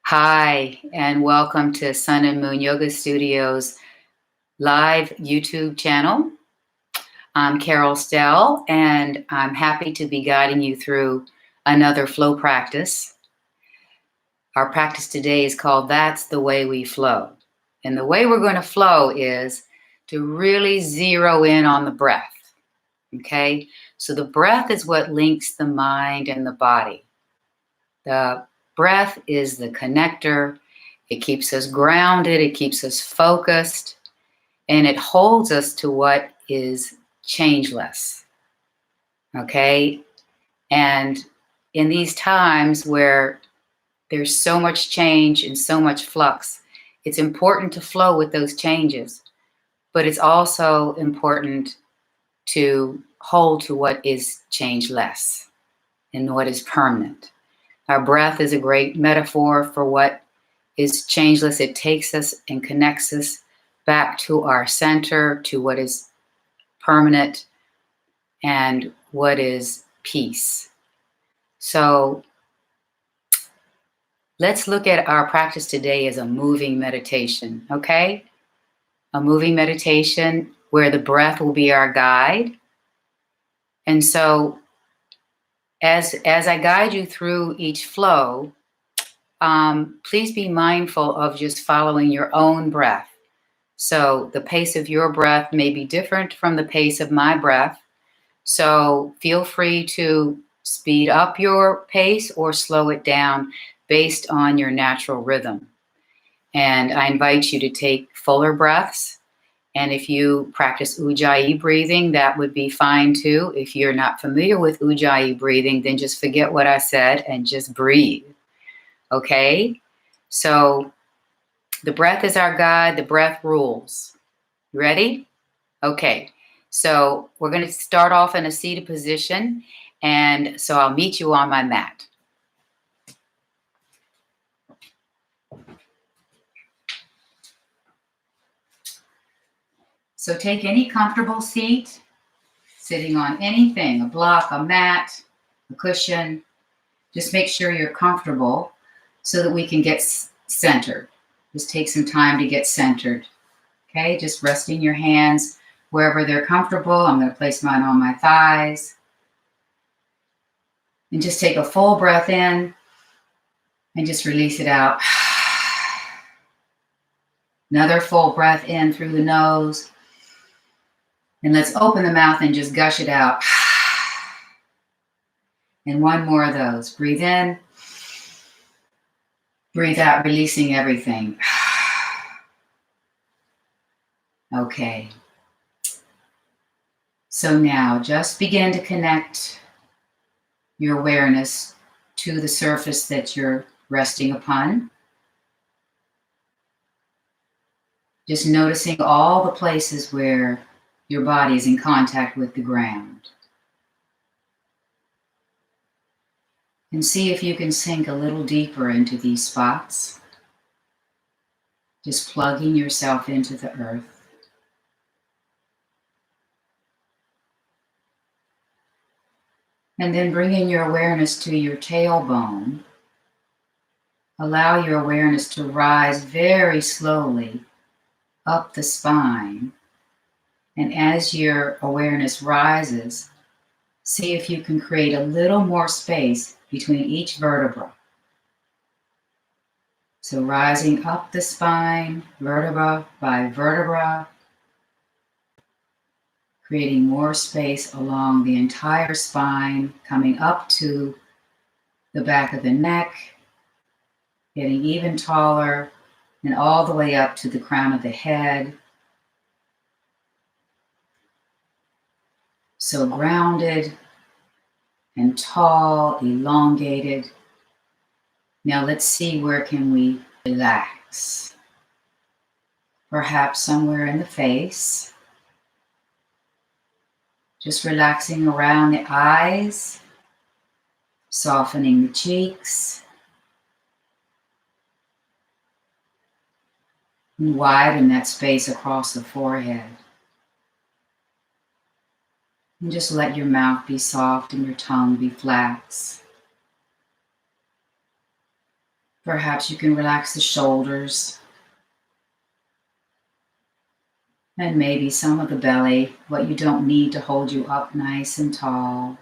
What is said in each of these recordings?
Hi, and welcome to Sun and Moon Yoga Studios live YouTube channel. I'm Carol Stehl, and I'm happy to be guiding you through another flow practice. Our practice today is called That's the Way We Flow. And the way we're going to flow is to really zero in on the breath. Okay? So the breath is what links the mind and the body. The breath is the connector. It keeps us grounded, it keeps us focused, and it holds us to what is changeless. Okay? And in these times where there's so much change and so much flux, it's important to flow with those changes, but it's also important to hold to what is changeless and what is permanent. Our breath is a great metaphor for what is changeless. It takes us and connects us back to our center, to what is permanent and what is peace. So let's look at our practice today as a moving meditation, okay? A moving meditation where the breath will be our guide. And so as I guide you through each flow, please be mindful of just following your own breath. So the pace of your breath may be different from the pace of my breath. So feel free to speed up your pace or slow it down based on your natural rhythm. And I invite you to take fuller breaths. And if you practice Ujjayi breathing, that would be fine too. If you're not familiar with Ujjayi breathing, then just forget what I said and just breathe. Okay? So the breath is our guide. The breath rules. Ready? Okay. So we're going to start off in a seated position. And so I'll meet you on my mat. So take any comfortable seat, sitting on anything, a block, a mat, a cushion. Just make sure you're comfortable so that we can get centered. Just take some time to get centered. Okay, just resting your hands wherever they're comfortable. I'm going to place mine on my thighs. And just take a full breath in and just release it out. Another full breath in through the nose. And let's open the mouth and just gush it out. And one more of those. Breathe in. Breathe out, releasing everything. Okay. So now just begin to connect your awareness to the surface that you're resting upon. Just noticing all the places where your body is in contact with the ground. And see if you can sink a little deeper into these spots. Just plugging yourself into the earth. And then bringing your awareness to your tailbone. Allow your awareness to rise very slowly up the spine. And as your awareness rises, see if you can create a little more space between each vertebra. So rising up the spine, vertebra by vertebra, creating more space along the entire spine, coming up to the back of the neck, getting even taller, and all the way up to the crown of the head. So grounded and tall, elongated. Now let's see, where can we relax? Perhaps somewhere in the face. Just relaxing around the eyes, softening the cheeks, and widen that space across the forehead. And just let your mouth be soft and your tongue be flat. Perhaps you can relax the shoulders and maybe some of the belly, what you don't need to hold you up nice and tall.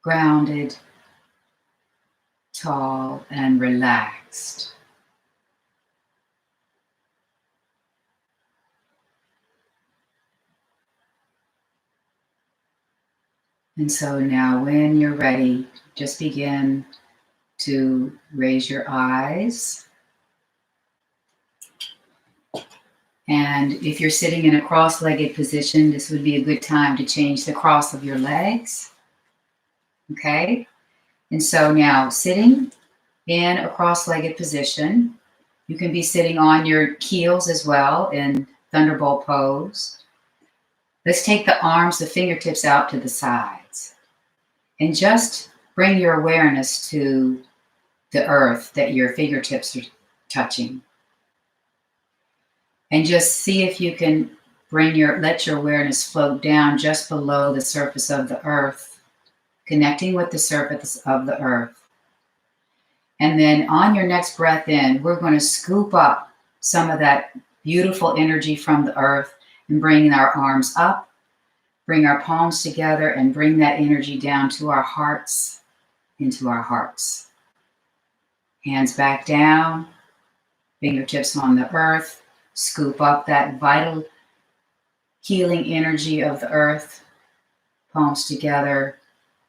Grounded, tall, and relaxed. And so now when you're ready, just begin to raise your eyes. And if you're sitting in a cross-legged position, this would be a good time to change the cross of your legs. Okay? And so now sitting in a cross-legged position, you can be sitting on your heels as well in thunderbolt pose. Let's take the arms, the fingertips out to the sides. And just bring your awareness to the earth that your fingertips are touching. And just see if you can let your awareness float down just below the surface of the earth, connecting with the surface of the earth. And then on your next breath in, we're going to scoop up some of that beautiful energy from the earth and bring our arms up, bring our palms together, and bring that energy down to our hearts, into our hearts. Hands back down, fingertips on the earth. Scoop up that vital healing energy of the earth, palms together,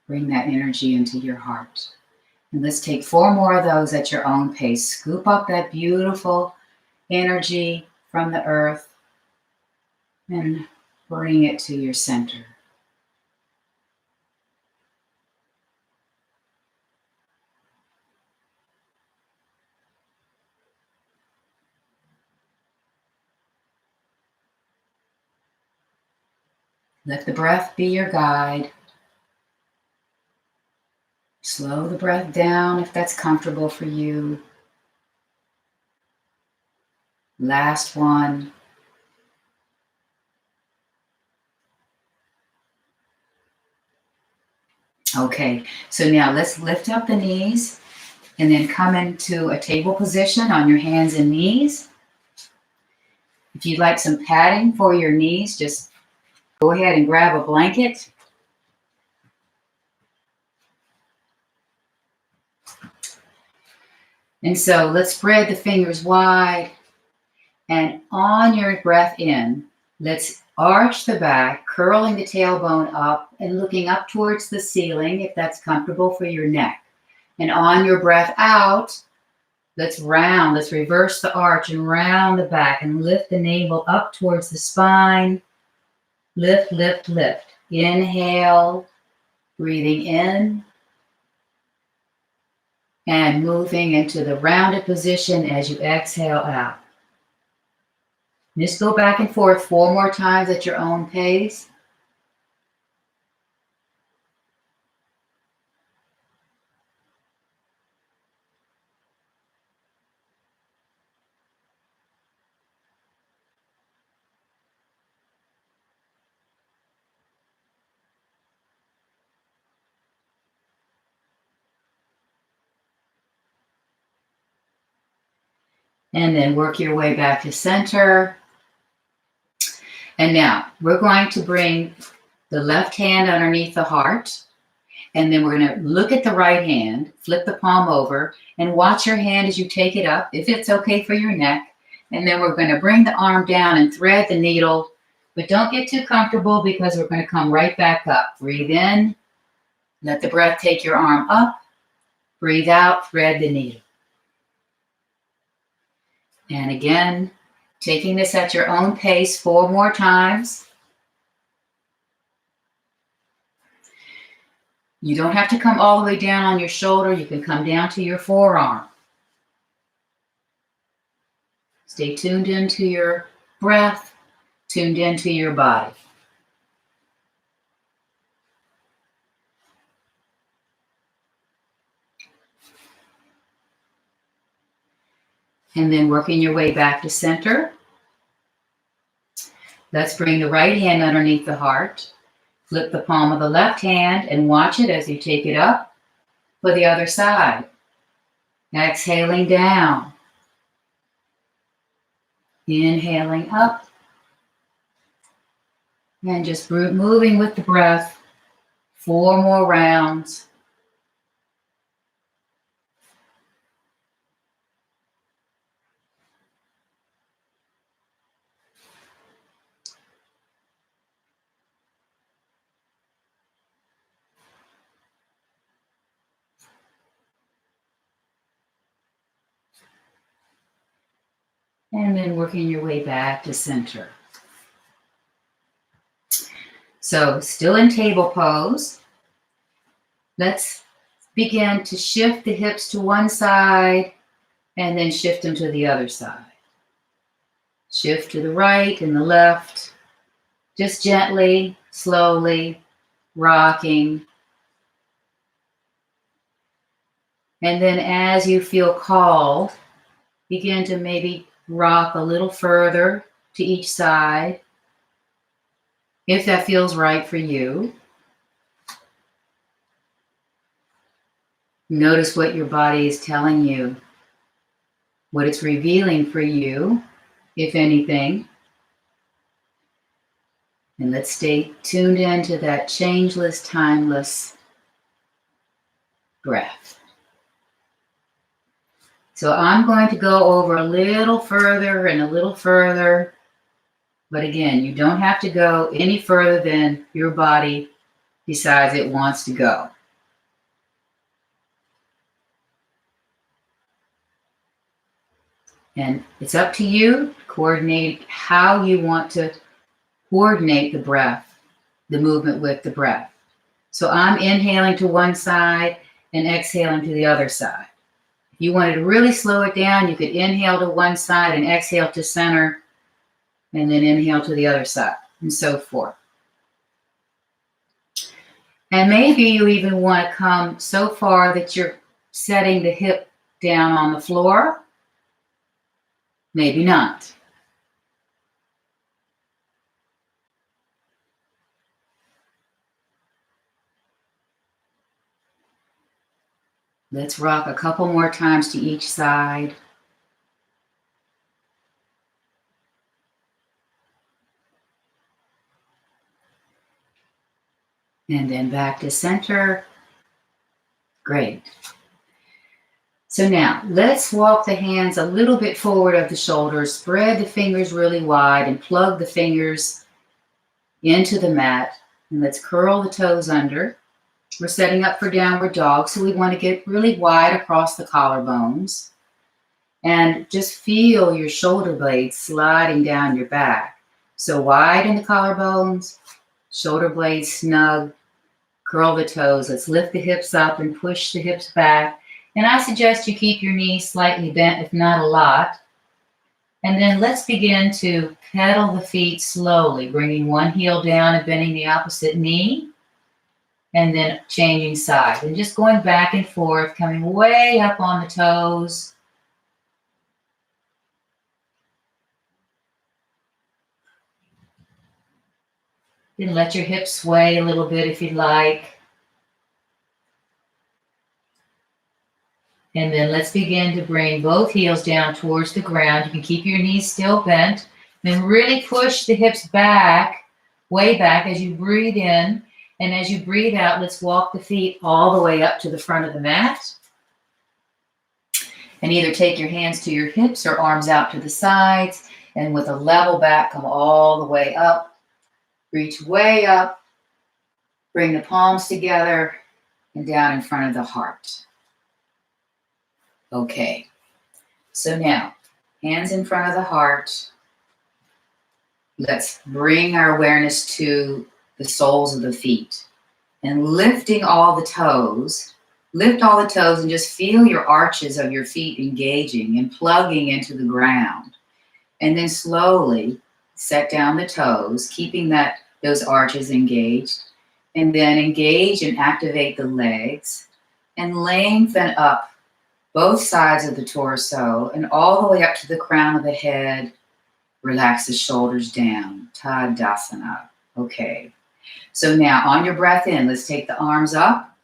bring that energy into your heart. And let's take 4 more of those at your own pace. Scoop up that beautiful energy from the earth and bring it to your center. Let the breath be your guide. Slow the breath down if that's comfortable for you. Last one. Okay, so now let's lift up the knees and then come into a table position on your hands and knees. If you'd like some padding for your knees, just go ahead and grab a blanket. And so let's spread the fingers wide. And on your breath in, let's arch the back, curling the tailbone up and looking up towards the ceiling if that's comfortable for your neck. And on your breath out, let's reverse the arch and round the back and lift the navel up towards the spine. Lift, lift, lift. Inhale, breathing in and moving into the rounded position as you exhale out. Just go back and forth 4 more times at your own pace. And then work your way back to center. And now we're going to bring the left hand underneath the heart. And then we're going to look at the right hand, flip the palm over, and watch your hand as you take it up, if it's okay for your neck. And then we're going to bring the arm down and thread the needle. But don't get too comfortable because we're going to come right back up. Breathe in. Let the breath take your arm up. Breathe out. Thread the needle. And again, taking this at your own pace 4 more times. You don't have to come all the way down on your shoulder. You can come down to your forearm. Stay tuned into your breath, tuned into your body. And then working your way back to center. Let's bring the right hand underneath the heart. Flip the palm of the left hand and watch it as you take it up for the other side. Exhaling down. Inhaling up. And just moving with the breath. 4 more rounds. And then working your way back to center. So still in table pose. Let's begin to shift the hips to one side and then shift them to the other side. Shift to the right and the left. Just gently, slowly, rocking. And then as you feel called, begin to maybe rock a little further to each side, if that feels right for you. Notice what your body is telling you, what it's revealing for you, if anything. And let's stay tuned into that changeless, timeless breath. So I'm going to go over a little further and a little further. But again, you don't have to go any further than your body decides it wants to go. And it's up to you to coordinate how you want to coordinate the breath, the movement with the breath. So I'm inhaling to one side and exhaling to the other side. If you wanted to really slow it down, you could inhale to one side and exhale to center, and then inhale to the other side, and so forth. And maybe you even want to come so far that you're setting the hip down on the floor. Maybe not. Let's rock a couple more times to each side. And then back to center. Great. So now, let's walk the hands a little bit forward of the shoulders, spread the fingers really wide, and plug the fingers into the mat. And let's curl the toes under. We're setting up for downward dog, so we want to get really wide across the collarbones. And just feel your shoulder blades sliding down your back. So wide in the collarbones, shoulder blades snug, curl the toes. Let's lift the hips up and push the hips back. And I suggest you keep your knees slightly bent, if not a lot. And then let's begin to pedal the feet slowly, bringing one heel down and bending the opposite knee. And then changing sides. And just going back and forth, coming way up on the toes. Then let your hips sway a little bit if you'd like. And then let's begin to bring both heels down towards the ground. You can keep your knees still bent. Then really push the hips back, way back as you breathe in. And as you breathe out, let's walk the feet all the way up to the front of the mat. And either take your hands to your hips or arms out to the sides. And with a level back, come all the way up. Reach way up. Bring the palms together and down in front of the heart. Okay. So now, hands in front of the heart. Let's bring our awareness to the soles of the feet and lifting all the toes. Lift all the toes and just feel your arches of your feet engaging and plugging into the ground. And then slowly set down the toes, keeping those arches engaged. And then engage and activate the legs and lengthen up both sides of the torso and all the way up to the crown of the head. Relax the shoulders down. Tadasana. Okay. So now on your breath in, let's take the arms up.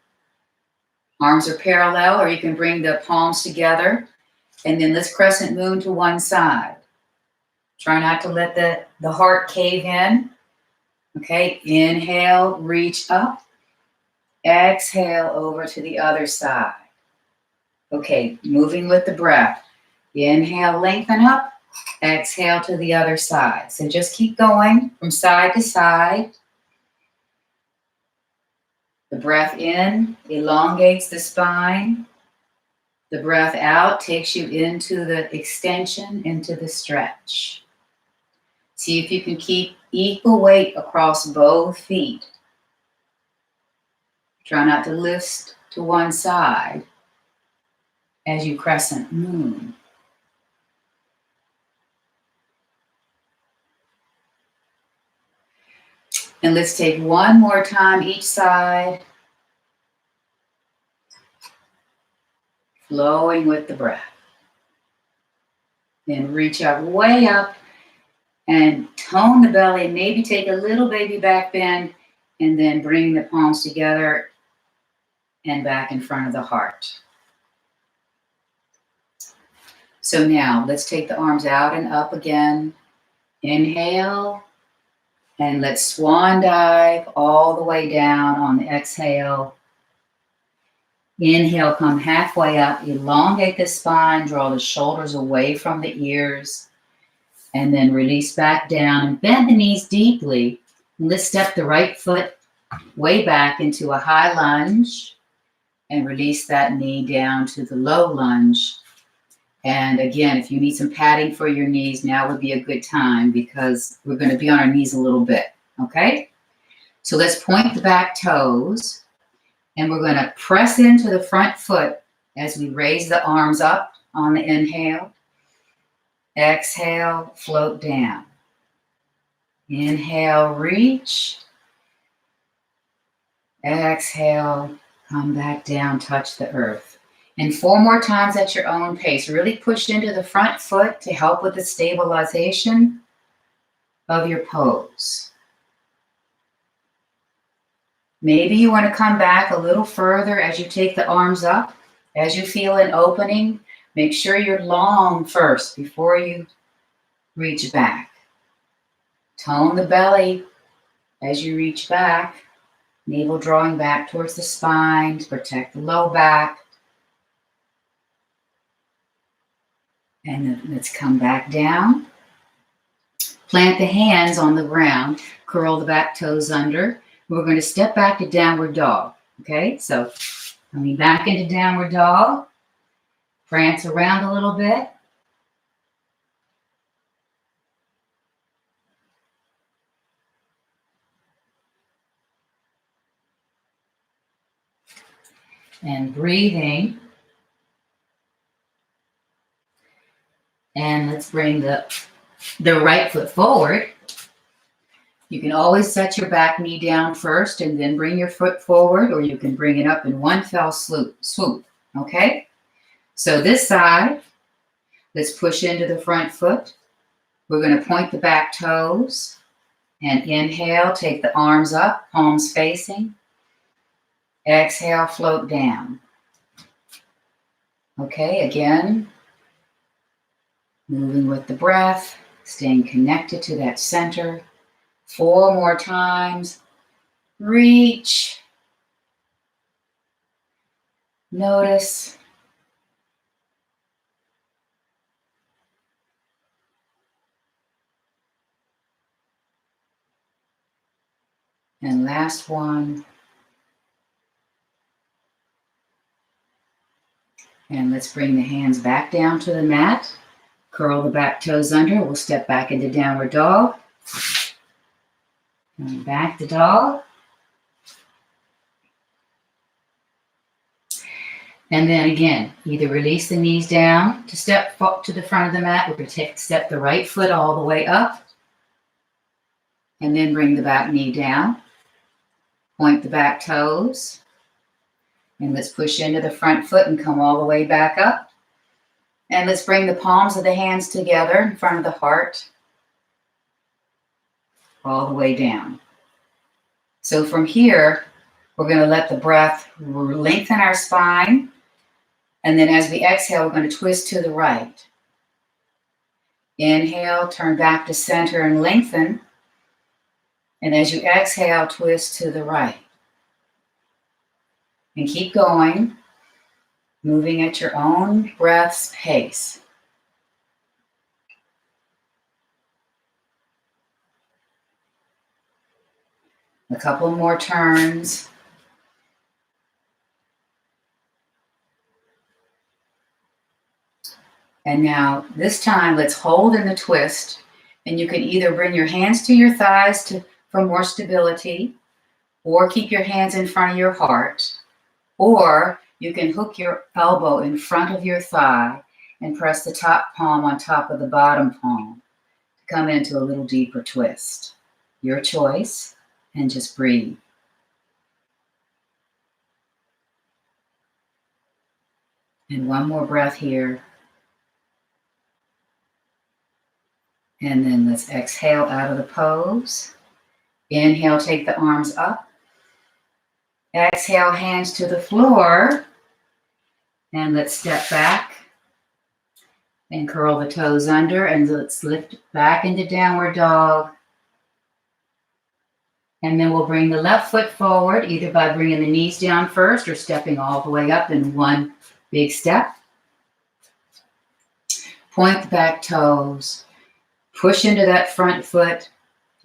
Arms are parallel, or you can bring the palms together. And then let's crescent moon to one side. Try not to let the heart cave in. Okay, inhale, reach up. Exhale over to the other side. Okay, moving with the breath. Inhale, lengthen up. Exhale to the other side. So just keep going from side to side. The breath in elongates the spine. The breath out takes you into the extension, into the stretch. See if you can keep equal weight across both feet. Try not to lift to one side as you crescent moon. And let's take one more time each side, flowing with the breath. Then reach up, way up, and tone the belly. Maybe take a little baby back bend, and then bring the palms together and back in front of the heart. So now let's take the arms out and up again. Inhale, and let's swan dive all the way down on the exhale. Inhale, come halfway up, elongate the spine, draw the shoulders away from the ears, and then release back down and bend the knees deeply. And let's step the right foot way back into a high lunge and release that knee down to the low lunge. And again, if you need some padding for your knees, now would be a good time because we're going to be on our knees a little bit, okay? So let's point the back toes, and we're going to press into the front foot as we raise the arms up on the inhale. Exhale, float down. Inhale, reach. Exhale, come back down, touch the earth. And 4 more times at your own pace. Really push into the front foot to help with the stabilization of your pose. Maybe you want to come back a little further as you take the arms up. As you feel an opening, make sure you're long first before you reach back. Tone the belly as you reach back. Navel drawing back towards the spine to protect the low back. And then let's come back down. Plant the hands on the ground. Curl the back toes under. We're going to step back to downward dog. Okay, so coming back into downward dog. Prance around a little bit. And breathing. And let's bring the right foot forward. You can always set your back knee down first and then bring your foot forward, or you can bring it up in one fell swoop, okay? So this side, let's push into the front foot. We're going to point the back toes and inhale, take the arms up, palms facing. Exhale, float down. Okay, again, moving with the breath, staying connected to that center. 4 more times. Reach. Notice. And last one. And let's bring the hands back down to the mat. Curl the back toes under. We'll step back into downward dog. And back to dog. And then again, either release the knees down to step to the front of the mat, or step the right foot all the way up. And then bring the back knee down. Point the back toes. And let's push into the front foot and come all the way back up. And let's bring the palms of the hands together in front of the heart. All the way down. So from here, we're going to let the breath lengthen our spine. And then as we exhale, we're going to twist to the right. Inhale, turn back to center and lengthen. And as you exhale, twist to the right. And keep going, moving at your own breath's pace. A couple more turns. And now, this time, let's hold in the twist. And you can either bring your hands to your thighs for more stability, or keep your hands in front of your heart, or you can hook your elbow in front of your thigh and press the top palm on top of the bottom palm to come into a little deeper twist. Your choice, and just breathe. And one more breath here. And then let's exhale out of the pose. Inhale, take the arms up. Exhale, hands to the floor. And let's step back and curl the toes under. And let's lift back into downward dog. And then we'll bring the left foot forward, either by bringing the knees down first or stepping all the way up in one big step. Point the back toes. Push into that front foot.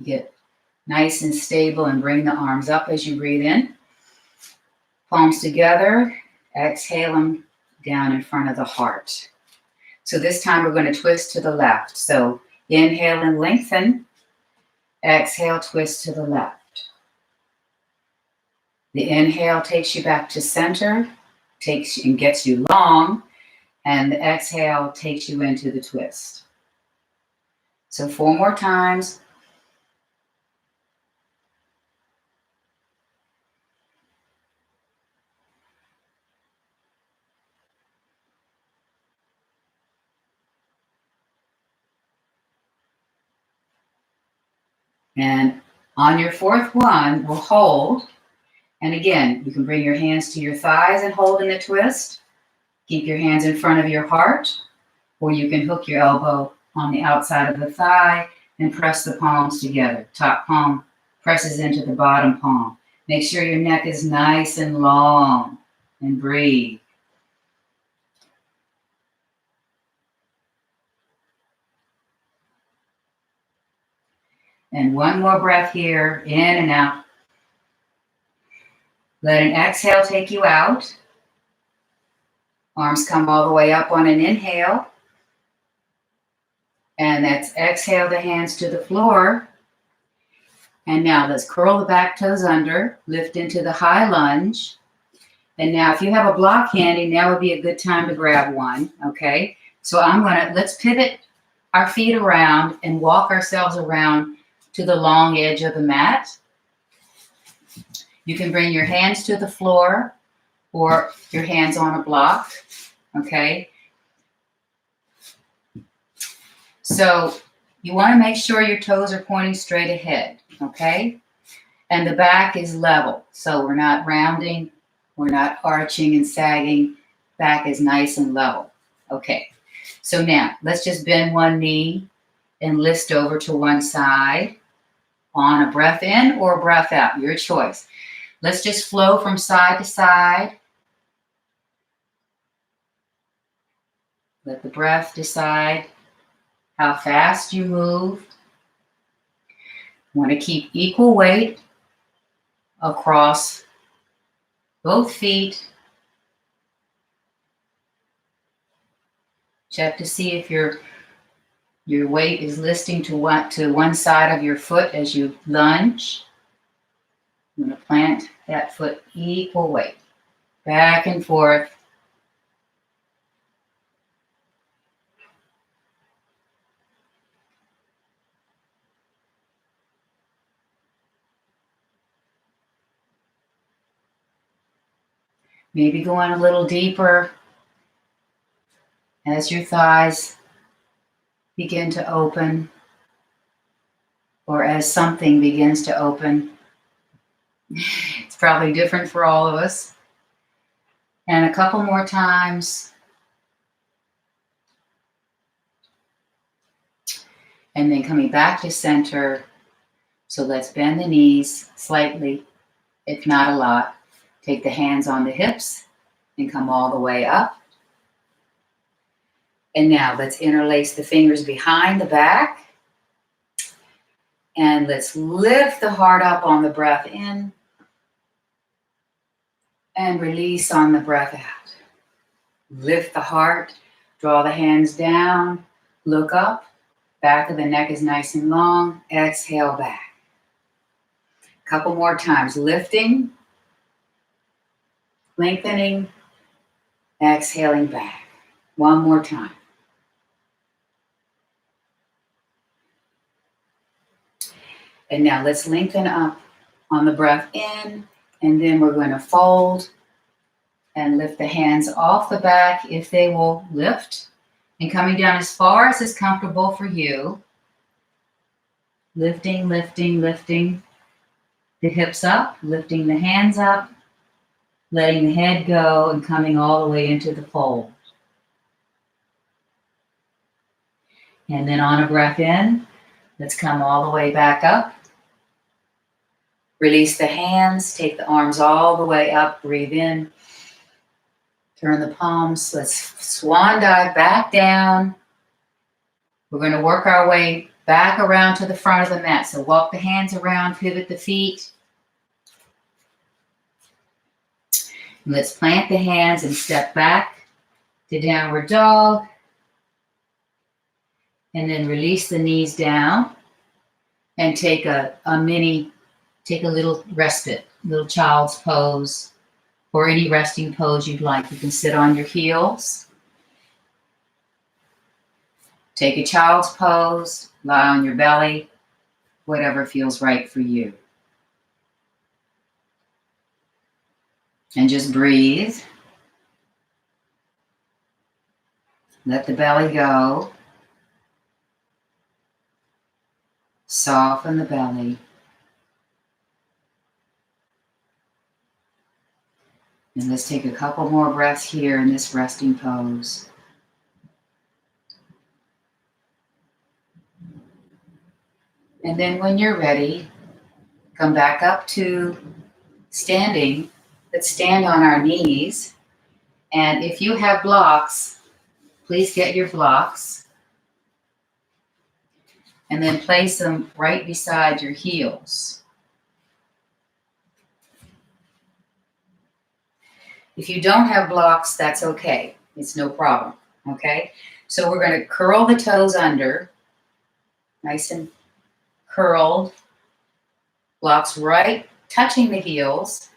Get nice and stable and bring the arms up as you breathe in. Palms together. Exhale them down in front of the heart. So this time we're going to twist to the left. So inhale and lengthen. Exhale, twist to the left. The inhale takes you back to center, takes and gets you long, and the exhale takes you into the twist. So 4 more times. And on your 4th one, we'll hold. And again, you can bring your hands to your thighs and hold in the twist. Keep your hands in front of your heart, or you can hook your elbow on the outside of the thigh and press the palms together. Top palm presses into the bottom palm. Make sure your neck is nice and long, and breathe. And one more breath here, in and out. Let an exhale take you out. Arms come all the way up on an inhale. And that's exhale the hands to the floor. And now let's curl the back toes under, lift into the high lunge. And now if you have a block handy, now would be a good time to grab one, okay? So let's pivot our feet around and walk ourselves around to the long edge of the mat. You can bring your hands to the floor or your hands on a block, okay? So you want to make sure your toes are pointing straight ahead, okay? And the back is level, so we're not rounding, we're not arching and sagging. Back is nice and level, okay? So now let's just bend one knee and list over to one side on a breath in or a breath out, your choice. Let's just flow from side to side. Let the breath decide how fast you move. You want to keep equal weight across both feet. Check to see if your weight is listing to one side of your foot as you lunge. I'm going to plant that foot equal weight, back and forth. Maybe going a little deeper as your thighs begin to open, or as something begins to open. It's probably different for all of us. And a couple more times. And then coming back to center. So let's bend the knees slightly, if not a lot. Take the hands on the hips and come all the way up. And now let's interlace the fingers behind the back. And let's lift the heart up on the breath in. And release on the breath out. Lift the heart, draw the hands down, look up. Back of the neck is nice and long. Exhale back. Couple more times. Lifting, lengthening, exhaling back. One more time. And now let's lengthen up on the breath in, and then we're going to fold and lift the hands off the back if they will lift. And coming down as far as is comfortable for you. Lifting, lifting, lifting the hips up, lifting the hands up, letting the head go, and coming all the way into the fold. And then on a breath in, let's come all the way back up. Release the hands, take the arms all the way up, breathe in. Turn the palms, let's swan dive back down. We're going to work our way back around to the front of the mat. So walk the hands around, pivot the feet. And let's plant the hands and step back to downward dog. And then release the knees down and take a little respite, little child's pose, or any resting pose you'd like. You can sit on your heels. Take a child's pose, lie on your belly, whatever feels right for you. And just breathe. Let the belly go. Soften the belly. And let's take a couple more breaths here in this resting pose. And then when you're ready, come back up to standing. Let's stand on our knees. And if you have blocks, please get your blocks. And then place them right beside your heels. If you don't have blocks, that's okay. It's no problem, okay? So we're going to curl the toes under, nice and curled. Blocks right, touching the heels.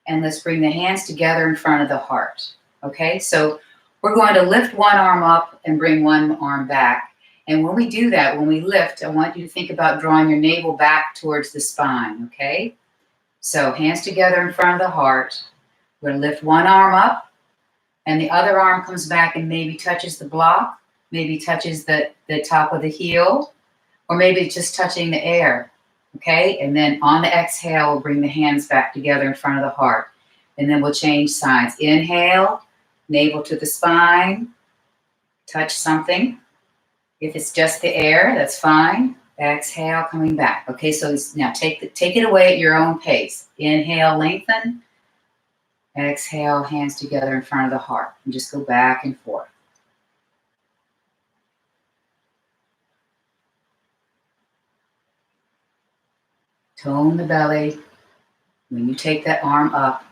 And let's bring the hands together in front of the heart, okay? So we're going to lift one arm up and bring one arm back. And when we do that, when we lift, I want you to think about drawing your navel back towards the spine, okay? So hands together in front of the heart. We're going to lift one arm up, and the other arm comes back and maybe touches the block, maybe touches the top of the heel, or maybe just touching the air, okay? And then on the exhale, we'll bring the hands back together in front of the heart. And then we'll change sides. Inhale, navel to the spine, touch something. If it's just the air, that's fine. Exhale, coming back. Okay, so now take it away at your own pace. Inhale, lengthen. Exhale, hands together in front of the heart. And just go back and forth. Tone the belly. When you take that arm up,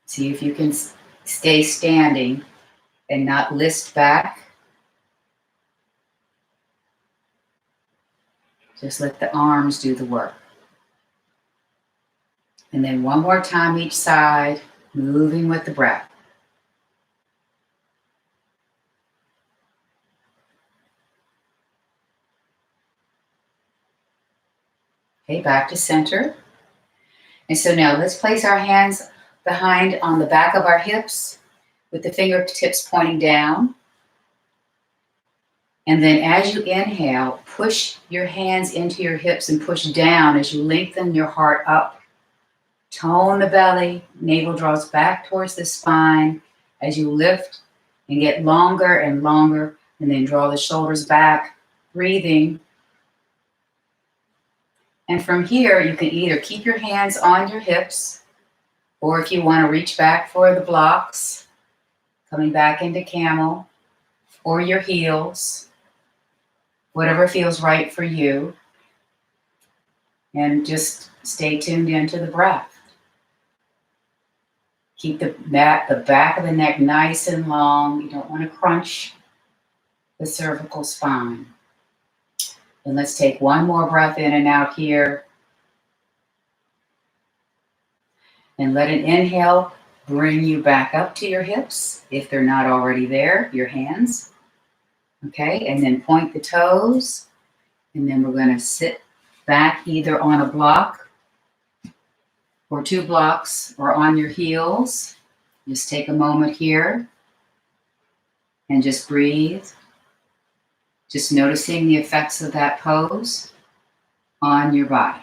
see if you can stay standing and not list back. Just let the arms do the work. And then one more time each side, moving with the breath. Okay, back to center. And so now let's place our hands behind on the back of our hips with the fingertips pointing down. And then as you inhale, push your hands into your hips and push down as you lengthen your heart up. Tone the belly, navel draws back towards the spine as you lift and get longer and longer, and then draw the shoulders back, breathing. And from here, you can either keep your hands on your hips, or if you want to reach back for the blocks, coming back into camel, or your heels, whatever feels right for you. And just stay tuned into the breath. Keep the back of the neck nice and long. You don't want to crunch the cervical spine. And let's take one more breath in and out here. And let an inhale bring you back up to your hips, if they're not already there, your hands. Okay, and then point the toes. And then we're going to sit back either on a block or 2 blocks or on your heels. Just take a moment here and just breathe. Just noticing the effects of that pose on your body.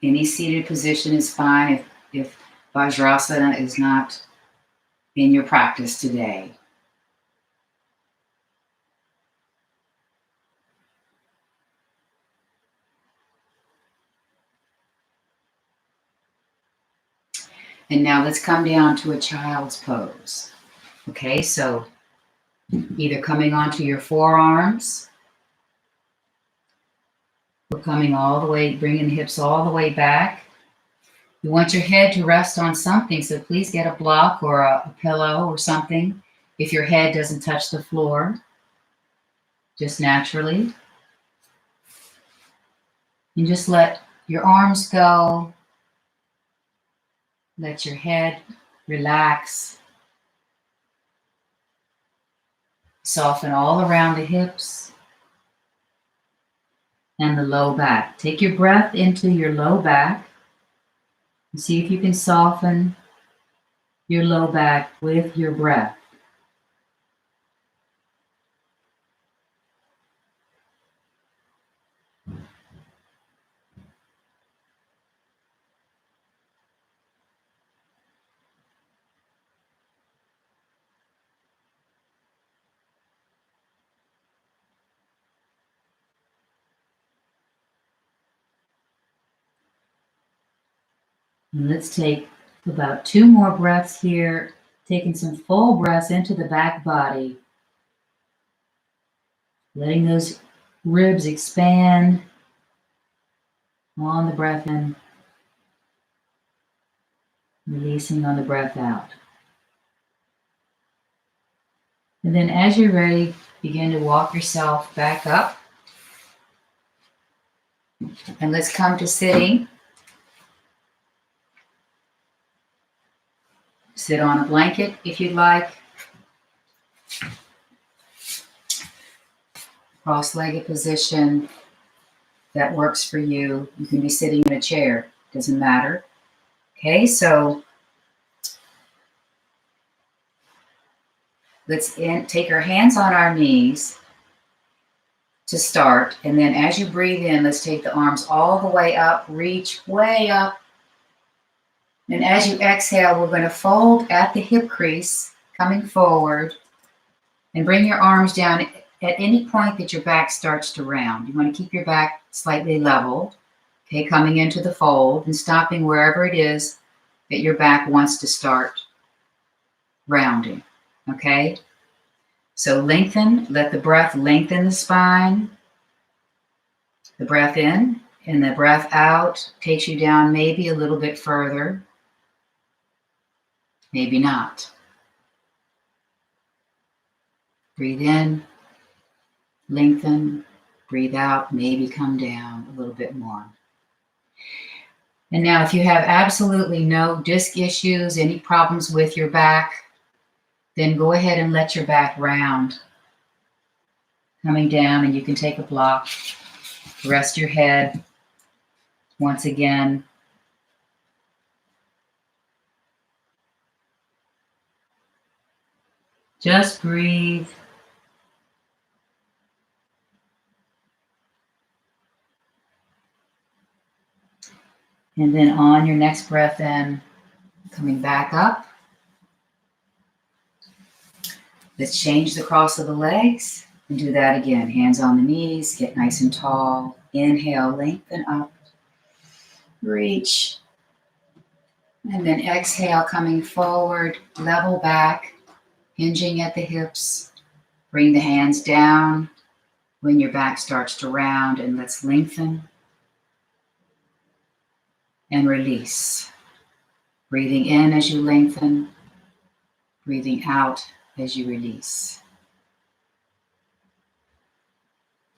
Any seated position is fine if Vajrasana is not in your practice today. And now let's come down to a child's pose. Okay, so either coming onto your forearms, or coming all the way, bringing the hips all the way back. You want your head to rest on something, so please get a block or a pillow or something if your head doesn't touch the floor, just naturally. And just let your arms go. Let your head relax. Soften all around the hips and the low back. Take your breath into your low back and see if you can soften your low back with your breath. And let's take about 2 more breaths here, taking some full breaths into the back body, letting those ribs expand on the breath in, releasing on the breath out. And then as you're ready, begin to walk yourself back up. And let's come to sitting. Sit on a blanket if you'd like. Cross-legged position that works for you. You can be sitting in a chair, doesn't matter. Okay, so let's take our hands on our knees to start. And then as you breathe in, let's take the arms all the way up, reach way up. And as you exhale, we're going to fold at the hip crease, coming forward, and bring your arms down at any point that your back starts to round. You want to keep your back slightly level, okay, coming into the fold and stopping wherever it is that your back wants to start rounding, okay? So lengthen, let the breath lengthen the spine. The breath in and the breath out takes you down maybe a little bit further. Maybe not. Breathe in, lengthen, breathe out, maybe come down a little bit more. And now if you have absolutely no disc issues, any problems with your back, then go ahead and let your back round. Coming down, and you can take a block, rest your head Once again, just breathe. And then on your next breath in, coming back up. Let's change the cross of the legs and do that again. Hands on the knees, get nice and tall. Inhale, lengthen up. Reach. And then exhale, coming forward, level back, hinging at the hips. Bring the hands down when your back starts to round, and let's lengthen and release. Breathing in as you lengthen, breathing out as you release.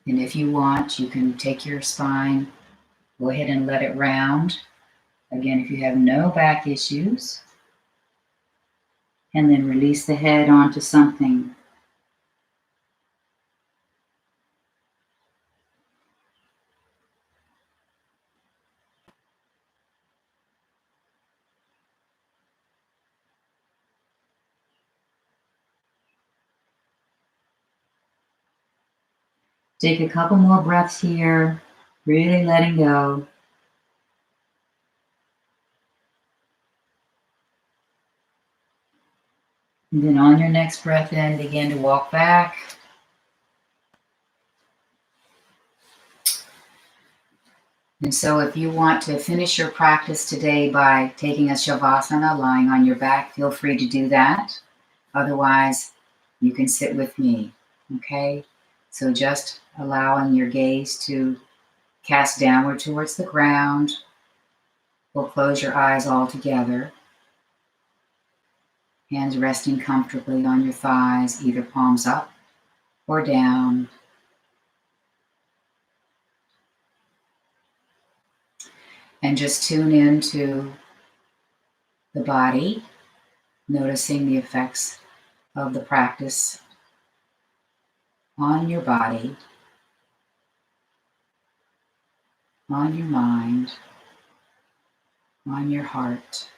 And if you want, you can take your spine, go ahead and let it round. Again, if you have no back issues, and then release the head onto something. Take a couple more breaths here, really letting go. And then on your next breath in, begin to walk back. And so if you want to finish your practice today by taking a Shavasana, lying on your back, feel free to do that. Otherwise, you can sit with me, okay? So just allowing your gaze to cast downward towards the ground, or close your eyes altogether. Hands resting comfortably on your thighs, either palms up or down. And just tune into the body, noticing the effects of the practice on your body, on your mind, on your heart.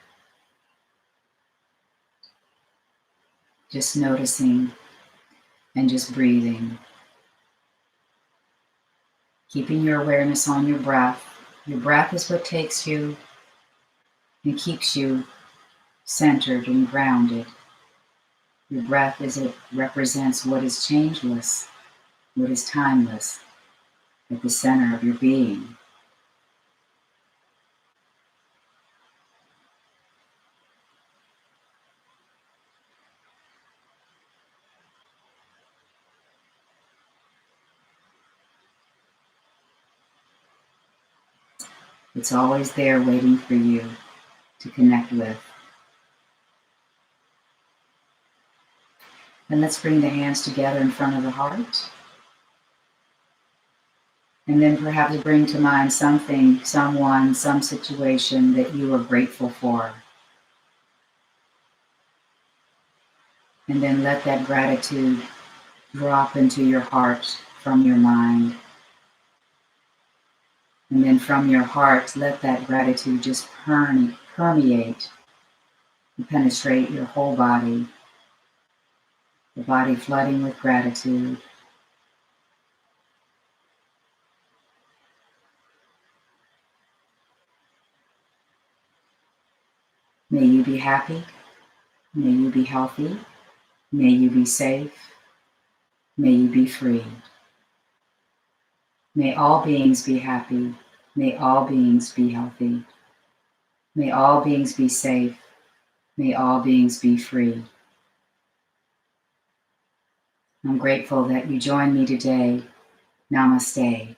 Just noticing and just breathing. Keeping your awareness on your breath. Your breath is what takes you and keeps you centered and grounded. Your breath represents what is changeless, what is timeless, at the center of your being. It's always there waiting for you to connect with. And let's bring the hands together in front of the heart. And then perhaps bring to mind something, someone, some situation that you are grateful for. And then let that gratitude drop into your heart from your mind. And then from your heart, let that gratitude just permeate and penetrate your whole body. The body flooding with gratitude. May you be happy. May you be healthy. May you be safe. May you be free. May all beings be happy. May all beings be healthy. May all beings be safe. May all beings be free. I'm grateful that you joined me today. Namaste.